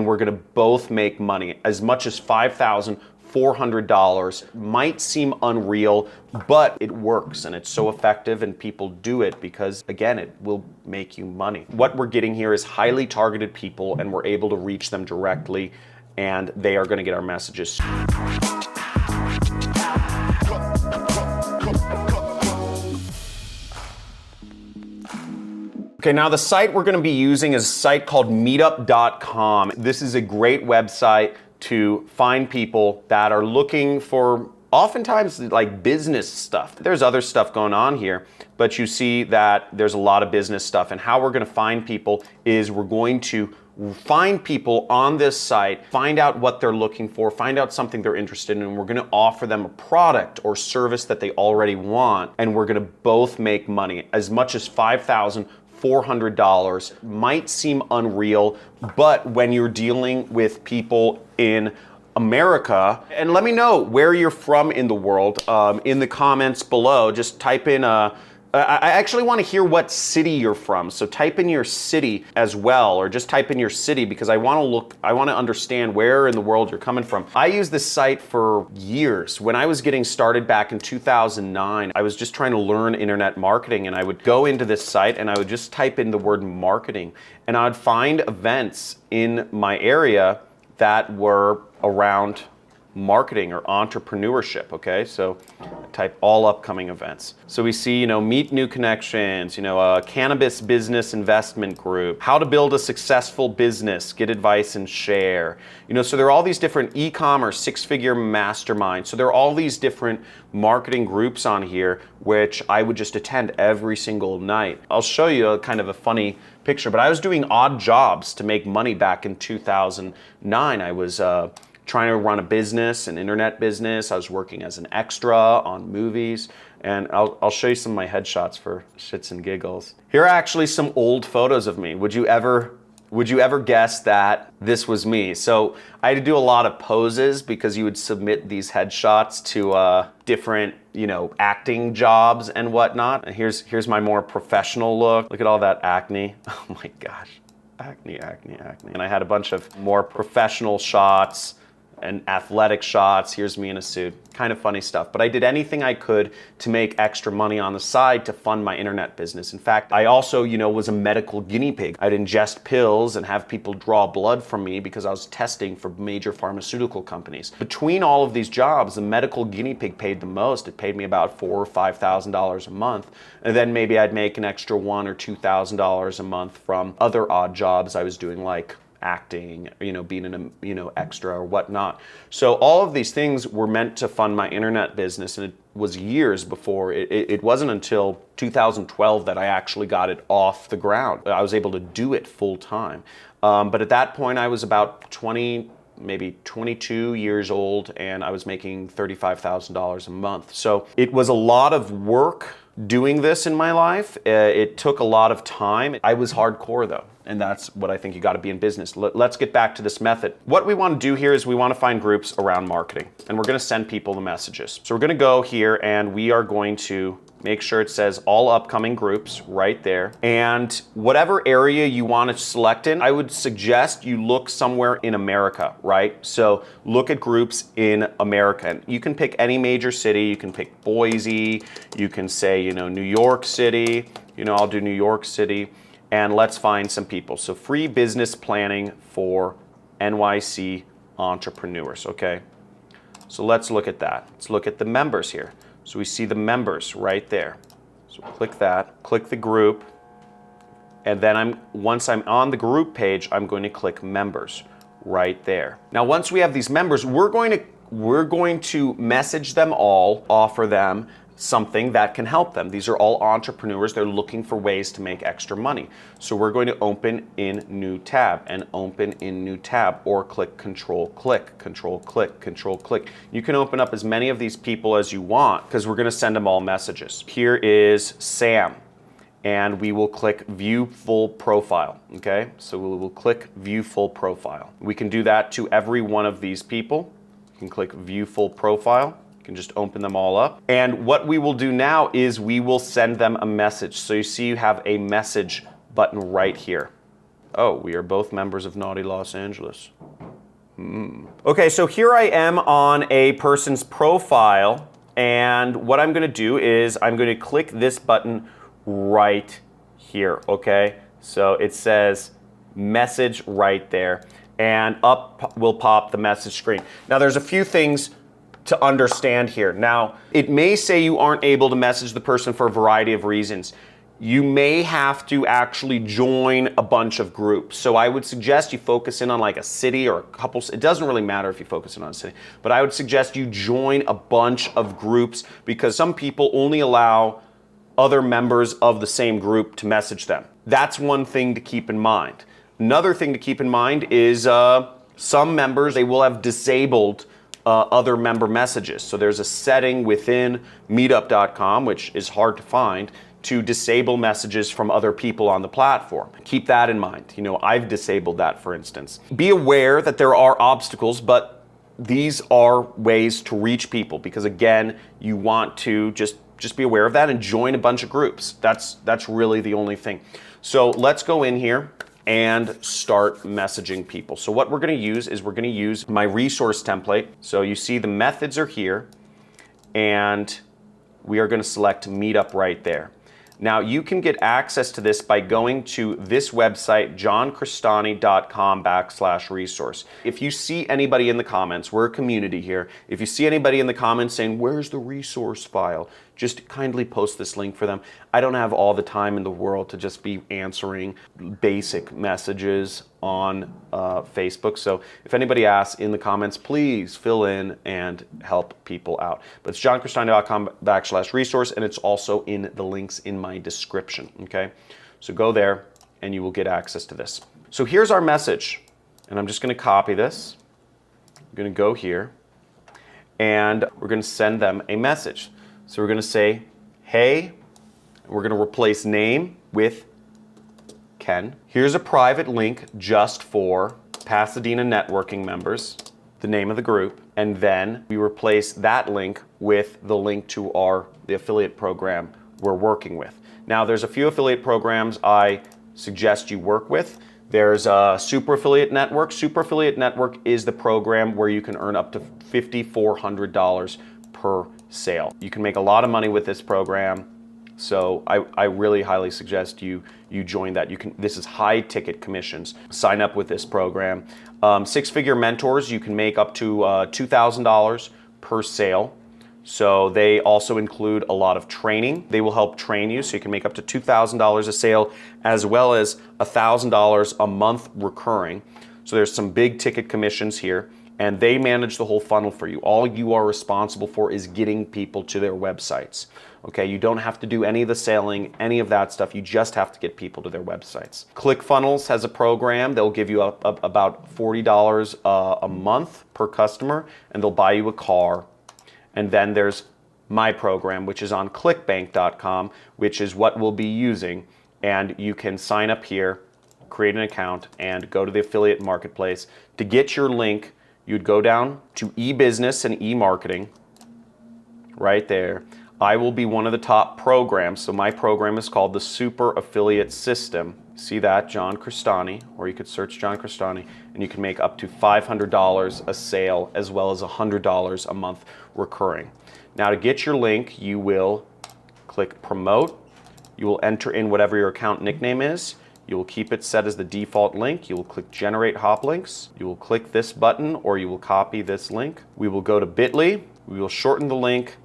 we're gonna both make money. As much as $5,400 might seem unreal, but it works and it's so effective and people do it because, again, it will make you money. What we're getting here is highly targeted people and we're able to reach them directly and they are gonna get our messages. Okay, now the site we're gonna be using is a site called meetup.com. This is a great website to find people that are looking for oftentimes like business stuff. There's other stuff going on here, but you see that there's a lot of business stuff, and how we're gonna find people is we're going to find people on this site, find out what they're looking for, find out something they're interested in, and we're gonna offer them a product or service that they already want, and we're gonna both make money. As much as $5,400 might seem unreal, but when you're dealing with people in America, and let me know where you're from in the world in the comments below. Just type in I actually want to hear what city you're from, so type in your city as well, or just type in your city because I want to understand where in the world you're coming from. I used this site for years. When I was getting started back in 2009, I was just trying to learn internet marketing, and I would go into this site and I would just type in the word marketing, and I would find events in my area that were around marketing or entrepreneurship, okay? So type all upcoming events. So we see, meet new connections, a cannabis business investment group, how to build a successful business, get advice and share. So there are all these different e-commerce, six-figure mastermind. So there are all these different marketing groups on here, which I would just attend every single night. I'll show you a kind of a funny picture, but I was doing odd jobs to make money back in 2009. I was trying to run a business, an internet business. I was working as an extra on movies, and I'll show you some of my headshots for shits and giggles. Here are actually some old photos of me. Would you ever guess that this was me? So I had to do a lot of poses because you would submit these headshots to different, acting jobs and whatnot. And here's my more professional look. Look at all that acne. Oh my gosh, acne. And I had a bunch of more professional shots and athletic shots. Here's me in a suit. Kind of funny stuff. But I did anything I could to make extra money on the side to fund my internet business. In fact, I also, was a medical guinea pig. I'd ingest pills and have people draw blood from me because I was testing for major pharmaceutical companies. Between all of these jobs, the medical guinea pig paid the most. It paid me about $4,000 or $5,000 a month. And then maybe I'd make an extra $1,000 or $2,000 a month from other odd jobs I was doing, like acting, being an extra or whatnot. So all of these things were meant to fund my internet business, and it was years before. It wasn't until 2012 that I actually got it off the ground. I was able to do it full time. But at that point I was about 20, maybe 22 years old, and I was making $35,000 a month. So it was a lot of work doing this in my life. It took a lot of time. I was hardcore though, and that's what I think you got to be in business. Let's get back to this method. What we want to do here is we want to find groups around marketing, and we're going to send people the messages. So we're going to go here and we are going to make sure it says all upcoming groups right there. And whatever area you want to select in, I would suggest you look somewhere in America, right? So look at groups in America. And you can pick any major city. You can pick Boise. You can say, New York City. I'll do New York City. And let's find some people. So free business planning for NYC entrepreneurs, okay? So let's look at that. Let's look at the members here. So we see the members right there. So click that, click the group, and then once I'm on the group page, I'm going to click members right there. Now, once we have these members, we're going to message them all, offer them something that can help them. These are all entrepreneurs. They're looking for ways to make extra money. So we're going to open in new tab and open in new tab, or click control click, control click, control click. You can open up as many of these people as you want because we're going to send them all messages. Here is Sam, and we will click view full profile. Okay, so we will click view full profile. We can do that to every one of these people. You can click view full profile. You can just open them all up. And what we will do now is we will send them a message. So you see you have a message button right here. Oh, we are both members of Naughty Los Angeles. Okay, so here I am on a person's profile, and what I'm going to do is I'm going to click this button right here, okay? So it says message right there, and up will pop the message screen. Now there's a few things to understand here. Now, it may say you aren't able to message the person for a variety of reasons. You may have to actually join a bunch of groups. So I would suggest you focus in on like a city or a couple. It doesn't really matter if you focus in on a city, but I would suggest you join a bunch of groups, because some people only allow other members of the same group to message them. That's one thing to keep in mind. Another thing to keep in mind is some members, they will have disabled other member messages. So there's a setting within meetup.com, which is hard to find, to disable messages from other people on the platform. Keep that in mind. You know, I've disabled that, for instance. Be aware that there are obstacles, but these are ways to reach people, because again, you want to just be aware of that and join a bunch of groups. That's really the only thing. So let's go in here and start messaging people. So what we're gonna use is we're gonna use my resource template. So you see the methods are here, and we are gonna select Meetup right there. Now you can get access to this by going to this website, johncrestani.com/resource. If you see anybody in the comments, we're a community here, if you see anybody in the comments saying, where's the resource file? Just kindly post this link for them. I don't have all the time in the world to just be answering basic messages on Facebook. So if anybody asks in the comments, please fill in and help people out. But it's johncrestani.com/resource, and it's also in the links in my description, okay? So go there and you will get access to this. So here's our message, and I'm just gonna copy this. I'm gonna go here, and we're gonna send them a message. So we're gonna say, hey, we're gonna replace name with Ken. Here's a private link just for Pasadena networking members, the name of the group, and then we replace that link with the link to the affiliate program we're working with. Now there's a few affiliate programs I suggest you work with. There's a Super Affiliate Network. Super Affiliate Network is the program where you can earn up to $5,400 per sale. You can make a lot of money with this program, so I really highly suggest you join that. This is high ticket commissions. Sign up with this program. Six-figure mentors, you can make up to $2,000 per sale. So they also include a lot of training. They will help train you, so you can make up to $2,000 a sale, as well as $1,000 a month recurring. So there's some big ticket commissions here, and they manage the whole funnel for you. All you are responsible for is getting people to their websites. Okay, you don't have to do any of the selling, any of that stuff. You just have to get people to their websites. ClickFunnels has a program. They'll give you about $40 a month per customer, and they'll buy you a car. And then there's my program, which is on clickbank.com, which is what we'll be using. And you can sign up here, create an account, and go to the affiliate marketplace. To get your link, you'd go down to e-business and e-marketing, right there. I will be one of the top programs. So my program is called the Super Affiliate System. See that, John Crestani, or you could search John Crestani, and you can make up to $500 a sale, as well as $100 a month recurring. Now to get your link, you will click promote. You will enter in whatever your account nickname is. You will keep it set as the default link. You will click generate hop links. You will click this button, or you will copy this link. We will go to bit.ly. We will shorten the link,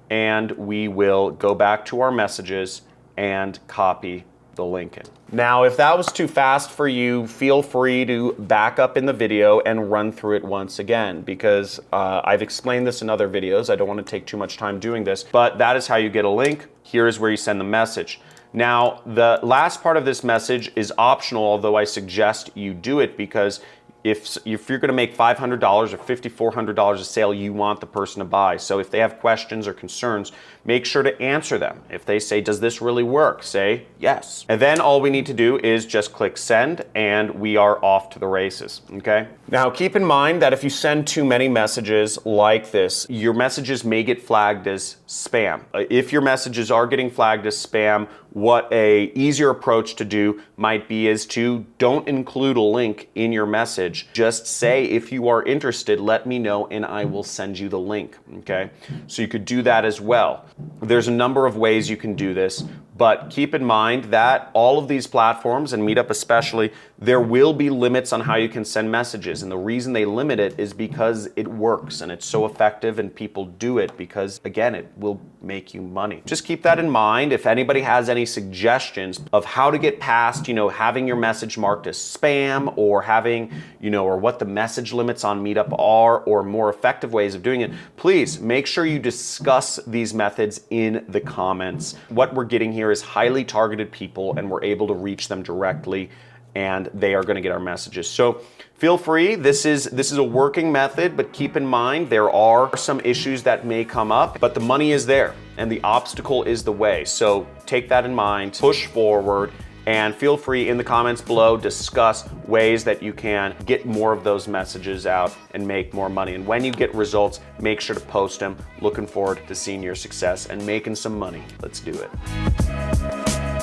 and we will go back to our messages and copy the link in. Now, if that was too fast for you, feel free to back up in the video and run through it once again, because I've explained this in other videos. I don't want to take too much time doing this, but that is how you get a link. Here's where you send the message. Now, the last part of this message is optional, although I suggest you do it, because if you're going to make $500 or $5,400 a sale, you want the person to buy. So if they have questions or concerns, make sure to answer them. If they say, does this really work? Say yes. And then all we need to do is just click send, and we are off to the races, okay? Now keep in mind that if you send too many messages like this, your messages may get flagged as spam. If your messages are getting flagged as spam, what a easier approach to do might be is to don't include a link in your message. Just say, if you are interested, let me know and I will send you the link, okay? So you could do that as well. There's a number of ways you can do this, but keep in mind that all of these platforms, and Meetup especially, there will be limits on how you can send messages. And the reason they limit it is because it works and it's so effective and people do it because, again, it will make you money. Just keep that in mind. If anybody has any suggestions of how to get past, having your message marked as spam, or having, or what the message limits on Meetup are, or more effective ways of doing it, please make sure you discuss these methods in the comments. What we're getting here is highly targeted people, and we're able to reach them directly, and they are going to get our messages. So feel free. This is a working method, but keep in mind there are some issues that may come up, but the money is there and the obstacle is the way. So take that in mind, push forward, and feel free in the comments below, discuss ways that you can get more of those messages out and make more money. And when you get results, make sure to post them. Looking forward to seeing your success and making some money. Let's do it.